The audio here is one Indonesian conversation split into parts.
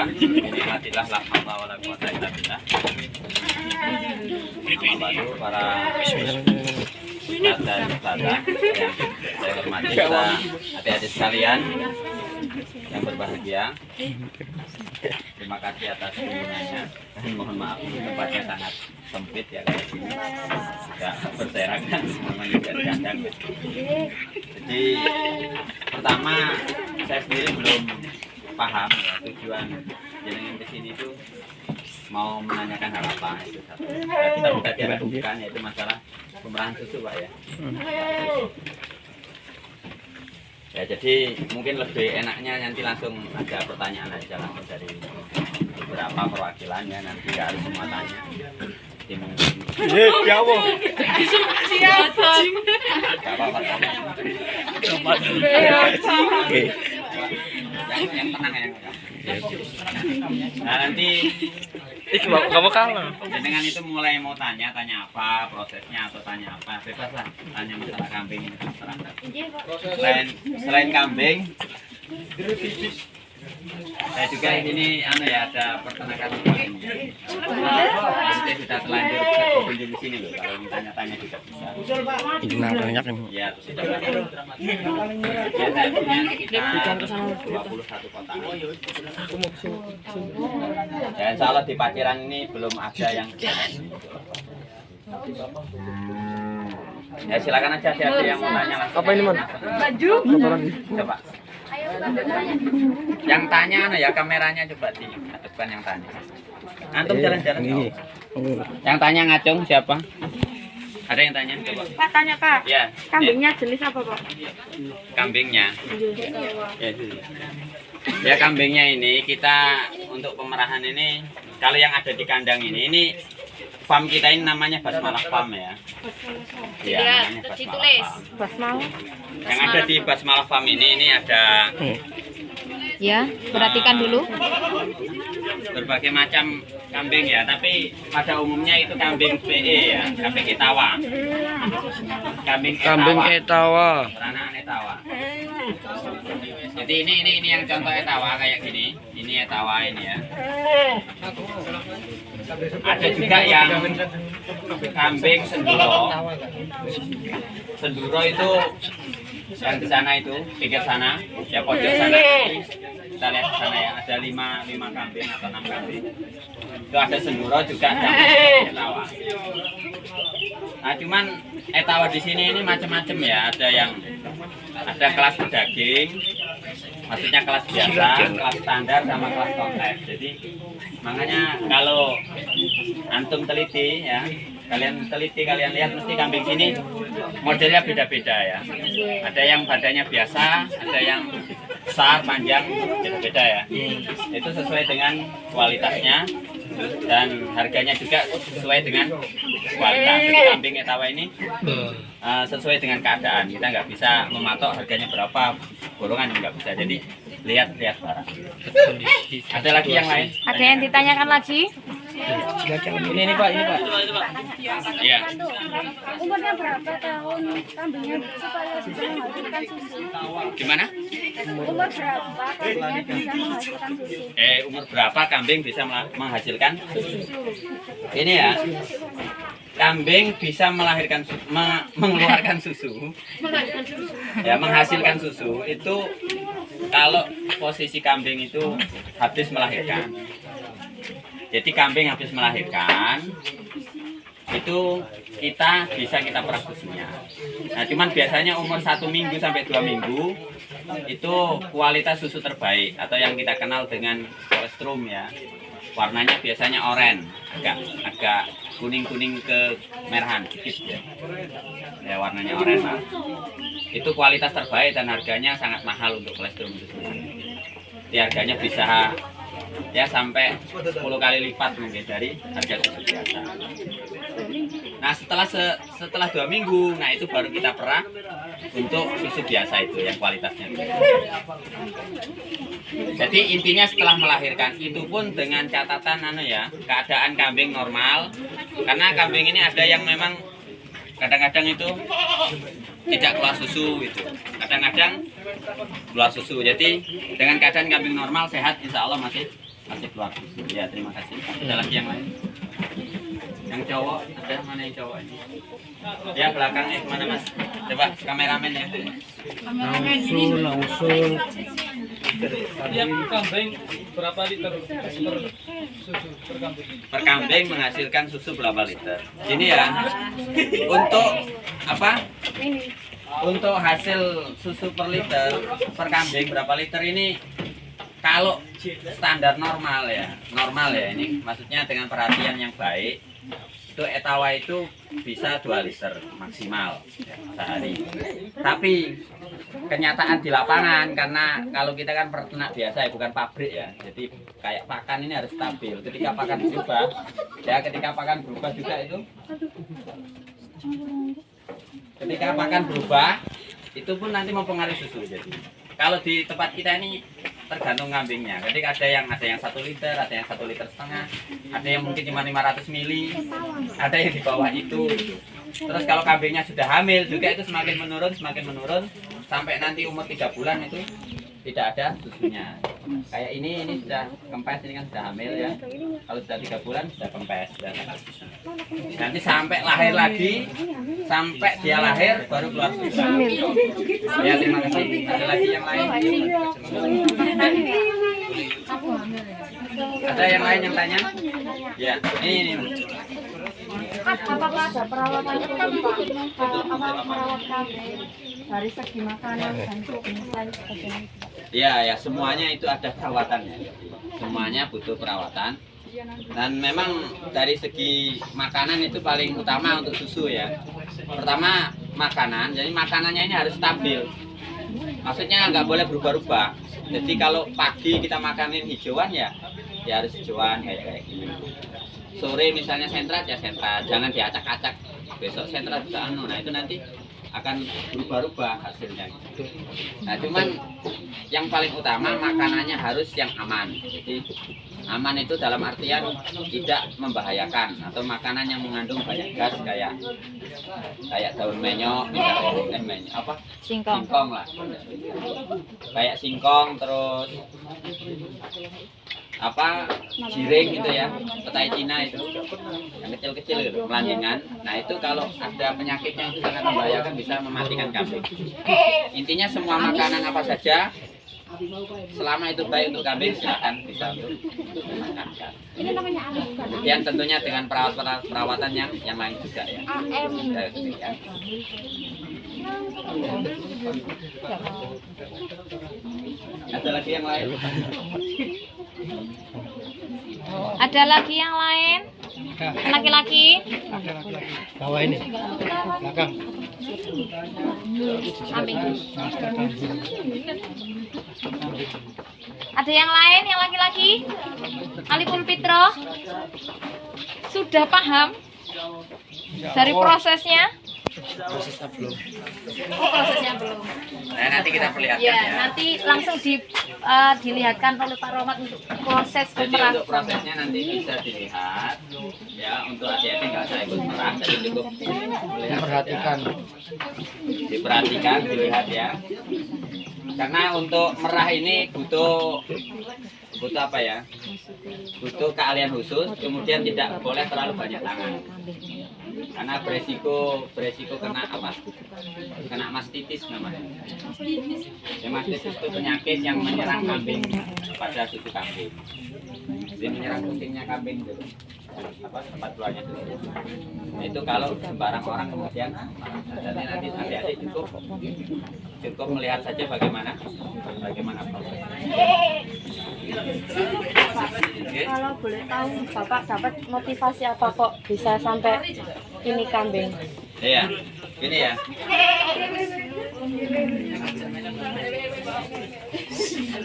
bismillah. Bismillah la haula wala quwata illa billah. Nama baru para ustaz dan ustazah yang saya hormati, kita adik-adik sekalian yang berbahagia. Terima kasih atas kunjungannya. Mohon maaf tempatnya sangat sempit ya kayak gini. Tidak berserakan namanya dari kandang. Jadi pertama saya sendiri belum paham ya, tujuan jenengan kesini itu mau menanyakan hal apa itu satu. Ya, kita bukan yaitu masalah pemerahan susu Pak ya. Ya jadi mungkin lebih enaknya nanti langsung ada pertanyaan aja langsung dari beberapa perwakilannya, nanti nggak harus semua tanya. Jadi mungkin Ya Allah. nggak apa-apa. Yang tenang ya. Nah nanti Kamu kalah. dengan itu mulai mau tanya apa prosesnya atau tanya apa bebas lah, tanya masalah kambing ini terserah. Selain kambing saya juga ini ada peternakan kambing. Nanti kita telanjur kunjung di sini loh, kalau mau tanya-tanya juga bisa. Ini banyak ini. Ya sudah banyak. Ya saya punya sekitar 21 kotak. Ya insya Allah di Paciran ini belum ada yang ya silakan aja ada yang mau tanya langsung. Apa ini, Man? Baju. Coba. Yang tanya ya kameranya coba dihadapkan yang tanya. Antum jalan-jalan. Ini. Yang tanya ngacung siapa? Ada yang tanya coba. Pak tanya Pak. Ya. Kambingnya jenis apa Pak? Kambingnya. Ya, ya kambingnya ini kita untuk pemerahan ini kalau yang ada di kandang ini farm kita ini namanya Basmalah Farm ya. Iya, namanya Basmalah Farm. Basmal. Yang ada di Basmalah Farm ini ada Ya, perhatikan dulu. berbagai macam kambing ya, tapi pada umumnya itu kambing PE ya, kambing etawa. Kambing Etawa. Peranakan etawa. Jadi ini yang contoh etawa kayak gini. Ini etawa ini ya. Ada juga yang kambing senduro. Senduro itu yang di sana itu, pinggir sana, ya pojok sana. Kita lihat di sana ya, ada 5 kambing atau 6 kambing. Itu ada senduro juga yang etawa. Nah, cuman etawa di sini ini macam-macam ya. Ada kelas daging, maksudnya kelas biasa, kelas standar sama kelas kompleks. Jadi makanya kalau antum teliti ya, kalian lihat mesti kambing sini modelnya beda-beda ya. Ada yang badannya biasa, ada yang besar, panjang, beda-beda ya. Itu sesuai dengan kualitasnya dan harganya juga sesuai dengan kualitas. Jadi kambing etawa ini sesuai dengan keadaan. Kita nggak bisa mematok harganya berapa, golongan nggak bisa. Jadi lihat barang. Ada lagi yang lain? Ada yang ditanyakan lagi? Ini Pak. Iya. Umurnya berapa tahun kambingnya supaya bisa menghasilkan susu? Gimana? Umur berapa kambingnya bisa menghasilkan susu? Umur berapa kambing bisa menghasilkan susu? Ini ya. Kambing bisa melahirkan mengeluarkan susu. Ya, menghasilkan susu itu kalau posisi kambing itu habis melahirkan. Jadi kambing habis melahirkan itu kita perah susunya. Nah, cuman biasanya umur 1 minggu sampai 2 minggu itu kualitas susu terbaik atau yang kita kenal dengan kolostrum ya. Warnanya biasanya oranye, agak kuning-kuning ke merahan sedikit ya. Ya warnanya oranye. Nah, itu kualitas terbaik dan harganya sangat mahal untuk kolostrum itu sendiri. Jadi harganya bisa ya sampai 10 kali lipat mungkin dari harga susu biasa. Nah setelah 2 minggu, nah itu baru kita perah untuk susu biasa itu yang kualitasnya. Jadi intinya setelah melahirkan itu pun dengan catatan keadaan kambing normal, karena kambing ini ada yang memang kadang-kadang itu tidak keluar susu itu, kadang-kadang keluar susu. Jadi dengan keadaan kambing normal sehat, insya Allah masih masih keluar susu. Ya, terima kasih. Ada lagi yang lain? Yang cowok, ada mana yang cowok ini? Ya, belakangnya kemana Mas? Coba kameramen ya. Langsung. Yang kambing berapa liter susu per kambing? Per kambing menghasilkan susu berapa liter? Ini ya. Untuk apa? Untuk hasil susu per liter per kambing berapa liter ini? Kalau standar normal ya, ini maksudnya dengan perhatian yang baik, itu etawa itu bisa 2 liter maksimal sehari. Tapi kenyataan di lapangan, karena kalau kita kan peternak biasa ya, bukan pabrik ya, jadi kayak pakan ini harus stabil. Ketika pakan berubah juga itu, ketika pakan berubah itu pun nanti mempengaruhi susu. Jadi kalau di tempat kita ini tergantung kambingnya. Jadi ada yang 1 liter, ada yang 1,5 liter, ada yang mungkin cuma 500 mili, ada yang di bawah itu. Terus kalau kambingnya sudah hamil juga itu semakin menurun sampai nanti umur 3 bulan itu tidak ada susunya. Kayak ini sudah kempes, ini kan sudah hamil ya. Kalau sudah 3 bulan sudah kempes. Nanti sampai lahir lagi, sampai dia lahir baru keluar susu. Ya, terima kasih. Ada lagi yang lain? Ada yang lain yang tanya? Ya, ini. Apakah ada perawatan khusus Pak? Merawat kambing dari segi makanan dan jenis lain sebagainya? Ya, semuanya itu ada perawatannya. Semuanya butuh perawatan. Dan memang dari segi makanan itu paling utama untuk susu ya. Pertama makanan, jadi makanannya ini harus stabil. Maksudnya nggak boleh berubah-ubah. Jadi kalau pagi kita makanin hijauan ya harus hijauan kayak gini. Sore misalnya sentrat ya sentrat, jangan diacak-acak. Besok sentrat bisa nah itu nanti akan berubah-ubah hasilnya. Nah, cuman yang paling utama makanannya harus yang aman. Jadi aman itu dalam artian tidak membahayakan atau makanan yang mengandung banyak gas kayak daun menyok, misalnya singkong lah. Kayak singkong terus jiring gitu ya, petai Cina itu yang kecil-kecil gitu, melandingan. Nah itu kalau ada penyakitnya itu sangat membahayakan, bisa mematikan kambing. Intinya semua makanan apa saja selama itu baik untuk kambing silakan bisa untuk dimakan. Kemudian tentunya dengan perawatan yang lain juga ya. Ada lagi yang lain? Ada lagi yang lain? Laki-laki? Bawah ini. Belakang. Kambing. Ada yang lain yang laki-laki? Aliful Fitro? Sudah paham dari prosesnya? Prosesnya belum. Oh, prosesnya belum. Nah, nanti kita perlihatkan Ya, ya. nanti langsung dilihatkan oleh Pak Romat untuk proses Jadi untuk pemerasan. prosesnya nanti bisa dilihat ya, untuk hati-hati nggak usah ikut merah, jadi cukup melihat diperhatikan, dilihat ya. Karena untuk merah ini butuh apa ya? Butuh keahlian khusus, kemudian tidak boleh terlalu banyak tangan. Karena beresiko kena kena mastitis namanya. Ya, mastitis itu penyakit yang menyerang kambing pada susu kambing. Jadi menyerang kucingnya kambing gitu. Tempat keluarnya itu. Nah, itu kalau sembarang orang kemudian jadi nanti hati-hati cukup melihat saja bagaimana prosesnya. Kalau boleh tahu Bapak dapat motivasi apa kok bisa sampai ini kambing? Iya, gini ya.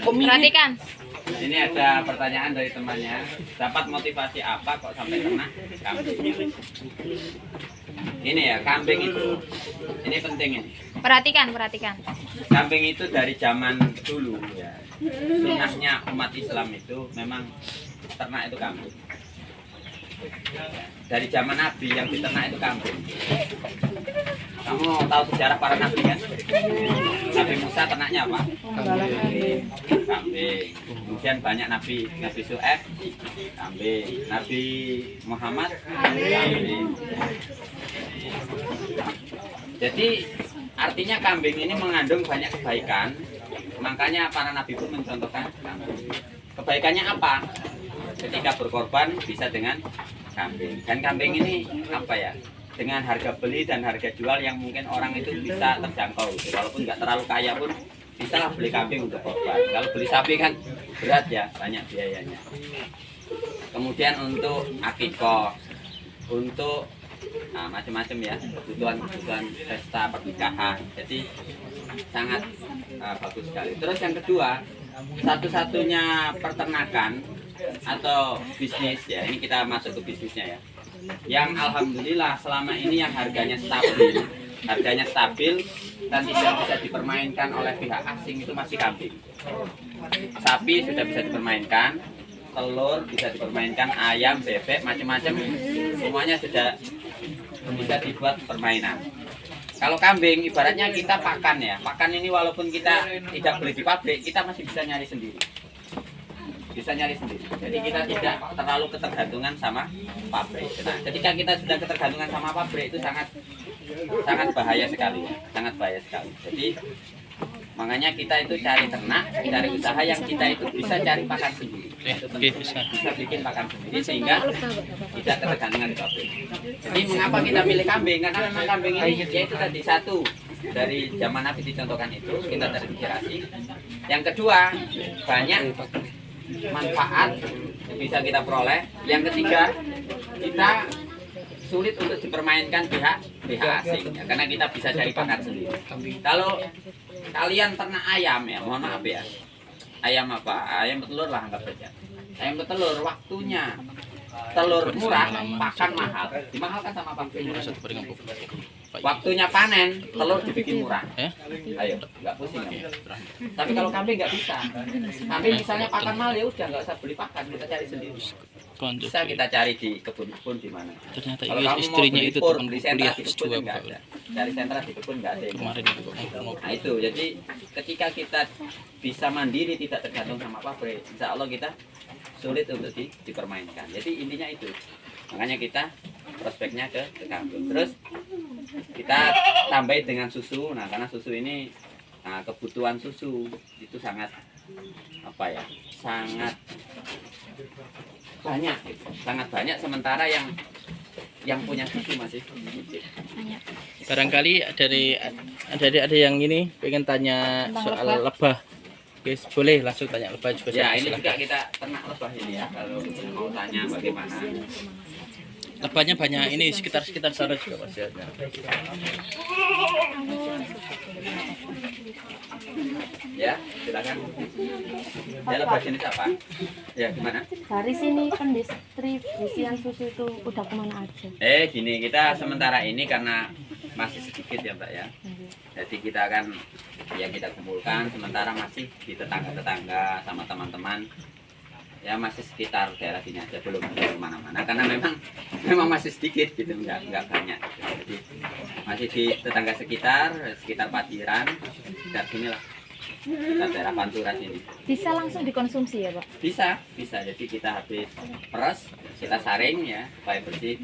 Perhatikan. Ini ada pertanyaan dari temannya. Dapat motivasi apa kok sampai ternak kambing? Ini ya, kambing itu. Ini penting ini. Perhatikan. Kambing itu dari zaman dulu ya. Sunnahnya umat Islam itu memang ternak itu kambing. Dari zaman Nabi yang diternak itu kambing. Kamu tahu sejarah para nabi kan? Nabi Nabi Musa ternaknya apa? Penggala kambing. Kambing. Kemudian banyak Nabi Syuaib, kambing. Nabi Muhammad, kambing. Jadi artinya kambing ini mengandung banyak kebaikan. Makanya para nabi pun mencontohkan kambing. Kebaikannya apa? Ketika berkorban bisa dengan kambing. Dan kambing ini apa ya? Dengan harga beli dan harga jual yang mungkin orang itu bisa terjangkau. Walaupun nggak terlalu kaya pun bisa lah beli kambing untuk korban. Kalau beli sapi kan berat ya, banyak biayanya. Kemudian untuk akikah, untuk macam-macam ya, kebutuhan pesta pernikahan. Jadi sangat bagus sekali. Terus yang kedua, satu-satunya peternakan atau bisnis ya, ini kita masuk ke bisnisnya ya, yang alhamdulillah selama ini yang harganya stabil dan tidak bisa dipermainkan oleh pihak asing itu masih kambing. Sapi sudah bisa dipermainkan, telur bisa dipermainkan, ayam, bebek, macam-macam semuanya sudah bisa dibuat permainan. Kalau kambing ibaratnya kita pakan ya, pakan ini walaupun kita tidak beli di pabrik, kita masih bisa nyari sendiri. Jadi kita tidak terlalu ketergantungan sama pabrik. Nah, ketika kita sudah ketergantungan sama pabrik itu sangat bahaya sekali ya, sangat bahaya sekali. Jadi makanya kita itu cari ternak, cari usaha yang kita itu bisa cari pakan sendiri. Bisa bikin pakan sendiri sehingga tidak ketergantungan di pabrik. Jadi mengapa kita pilih kambing? Karena memang kambing ini yaitu tadi satu dari zaman Nabi dicontohkan itu kita terinspirasi. Yang kedua banyak manfaat yang bisa kita peroleh. Yang ketiga kita sulit untuk dipermainkan pihak asing ya, karena kita bisa cari pakan sendiri. Kalau kalian ternak ayam ya, mohon maaf ya, ayam apa? Ayam petelur lah anggap saja. Ayam petelur waktunya telur murah, pakan mahal, dimahalkan sama pabrik. Waktunya panen, telur dibikin murah. Ayo, nggak pusing ya. Tapi kalau kambing nggak bisa. Kambing misalnya pakan mahal ya udah nggak usah beli pakan, kita cari sendiri. Bisa kita cari di kebun-kebun di mana. Ternyata Kalau kamu istrinya mau itu beli teman di sentra kuliah di S2 kebun nggak ada. Cari sentra di kebun nggak ada. kemarin itu Nah itu, jadi ketika kita bisa mandiri tidak tergantung sama pabrik, insya Allah kita sulit untuk dipermainkan. Jadi intinya itu. Makanya kita prospeknya ke kambing. Terus kita tambahin dengan susu. Nah karena susu ini kebutuhan susu itu sangat apa ya? Sangat banyak gitu. Sangat banyak sementara yang punya susu masih sedikit. barangkali ada yang ini pengen tanya soal lebah. Guys, boleh langsung tanya lebah juga. Ya ini silakan. juga kita ternak lebah ini ya. Kalau mau tanya bagaimana. Lebahnya banyak ini sekitar sana juga Mas ya. Ya, silakan. Ya lebah jenis apa? Ya gimana? Dari sini pendistribusian susu itu udah kemana aja? Gini, kita sementara ini karena masih sedikit ya Mbak ya. Jadi kita akan ya kita kumpulkan sementara masih di tetangga-tetangga sama teman-teman. Ya masih sekitar daerah sini aja, belum kemana-mana karena memang masih sedikit gitu, nggak banyak gitu. Jadi masih di tetangga sekitar Patiran, sekitar sini lah, sekitar daerah Pantura sini. Bisa langsung dikonsumsi ya Pak? Bisa. Jadi kita habis peres, kita saring ya supaya bersih.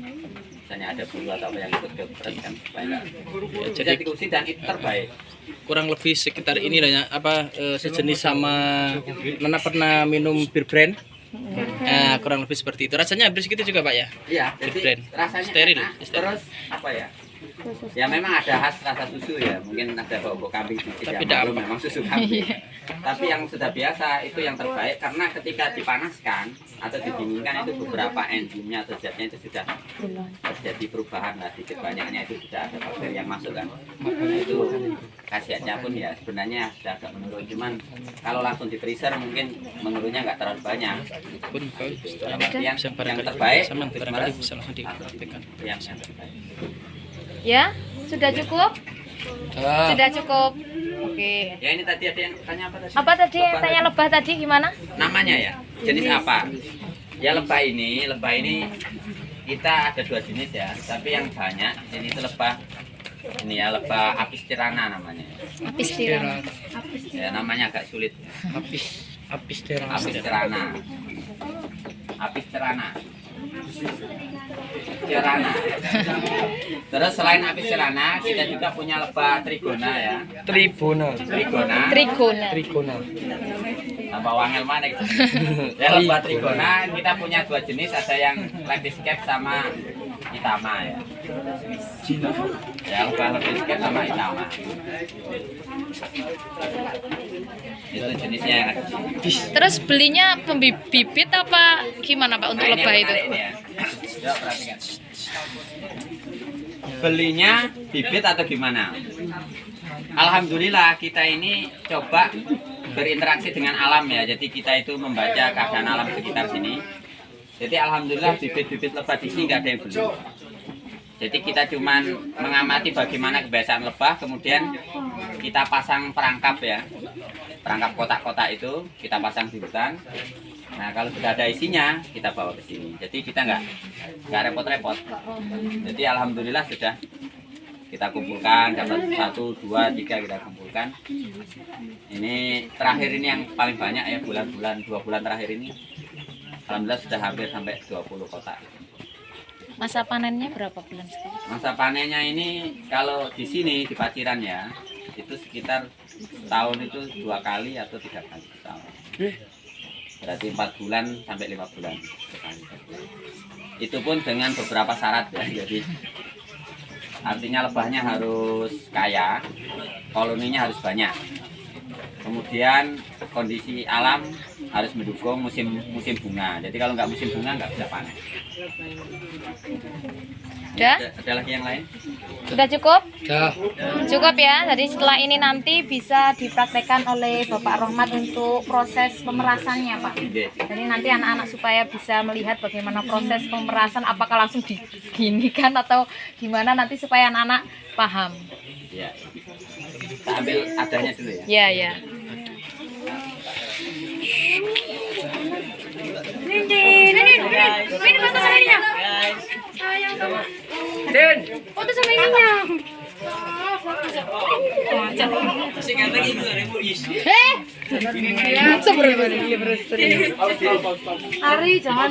Misalnya ada bulu atau apa yang ikut ke peres kan supaya nggak Jadi dikusi dan itu terbaik. kurang lebih sekitar ini lah ya, sejenis sama Nana pernah minum bir brand. Kurang lebih seperti itu. Rasanya hampir segitu juga Pak ya? Iya, Bir jadi brand. rasanya Steril. enak. Terus apa ya? Ya memang ada khas rasa susu ya, mungkin ada bau kambing sedikit Tapi yang tidak baru memang susu kambing. Tapi yang sudah biasa itu yang terbaik karena ketika dipanaskan atau didinginkan itu beberapa enzimnya atau zatnya itu sudah terjadi perubahan lah, sedikit banyaknya itu sudah ada bakteri yang masuk kan. Nah, itu khasiatnya pun ya sebenarnya sudah agak menurun, cuman kalau langsung di freezer mungkin menurunnya nggak terlalu banyak. Pun kau Dalam artian bisa yang terbaik sama untuk barangkali meres bisa langsung dipraktekkan. yang terbaik. Ya, sudah cukup? Sudah cukup. Oke. Ya ini tadi ada yang tanya apa tadi? Apa tadi yang tanya lebah tadi gimana? Namanya ya, jenis apa? Ya lebah ini kita ada dua jenis ya, tapi yang banyak ini itu lebah Ini ya lebah apis cerana namanya. Apis tiran. Ya namanya agak sulit. Apis terang. Apis cerana. Apis cerana. Cerana. Terus selain apis cerana, kita juga punya lebah trigona ya. Tribuna. Trigona. Tambah wangel mana gitu. Ya lebah trigona kita punya dua jenis, ada yang lepidoscape sama itama ya. Ya lebah lepidoscape sama itama. Itu jenisnya yang ada. Terus belinya bibit apa gimana Pak untuk Nah, ini lebah yang itu? menarik nih ya. Coba perhatikan. Belinya bibit atau gimana? Alhamdulillah kita ini coba berinteraksi dengan alam ya. Jadi kita itu membaca keadaan alam sekitar sini. Jadi alhamdulillah bibit-bibit lebah di sini nggak ada yang beli. Jadi kita cuman mengamati bagaimana kebiasaan lebah, kemudian kita pasang perangkap ya. Perangkap kotak-kotak itu kita pasang di hutan. Nah kalau sudah ada isinya kita bawa ke sini. Jadi kita nggak repot-repot. Jadi alhamdulillah sudah kita kumpulkan, dapat 1, 2, 3 kita kumpulkan. Ini terakhir ini yang paling banyak ya, 2 bulan terakhir ini. Alhamdulillah sudah hampir sampai 20 kotak. Masa panennya berapa bulan sekali? Masa panennya ini kalau di sini di Paciran ya, itu sekitar tahun itu 2 kali atau 3 kali setahun. Berarti 4 bulan sampai 5 bulan sekali. Itu pun dengan beberapa syarat ya. Jadi artinya lebahnya harus kaya, koloninya harus banyak. Kemudian kondisi alam harus mendukung musim bunga. Jadi kalau nggak musim bunga nggak bisa panen. Udah? Ada lagi yang lain? Sudah cukup? Dah. Cukup ya. Jadi setelah ini nanti bisa dipraktekkan oleh Bapak Rohmat untuk proses pemerasannya Pak. Oke. Jadi nanti anak-anak supaya bisa melihat bagaimana proses pemerasan, apakah langsung diginikan atau gimana nanti supaya anak-anak paham. Ya. Kita ambil adanya dulu ya. Ya, ya. Ini foto sama ininya. Sayang sama. Den. Foto sama ininya. Ari jangan.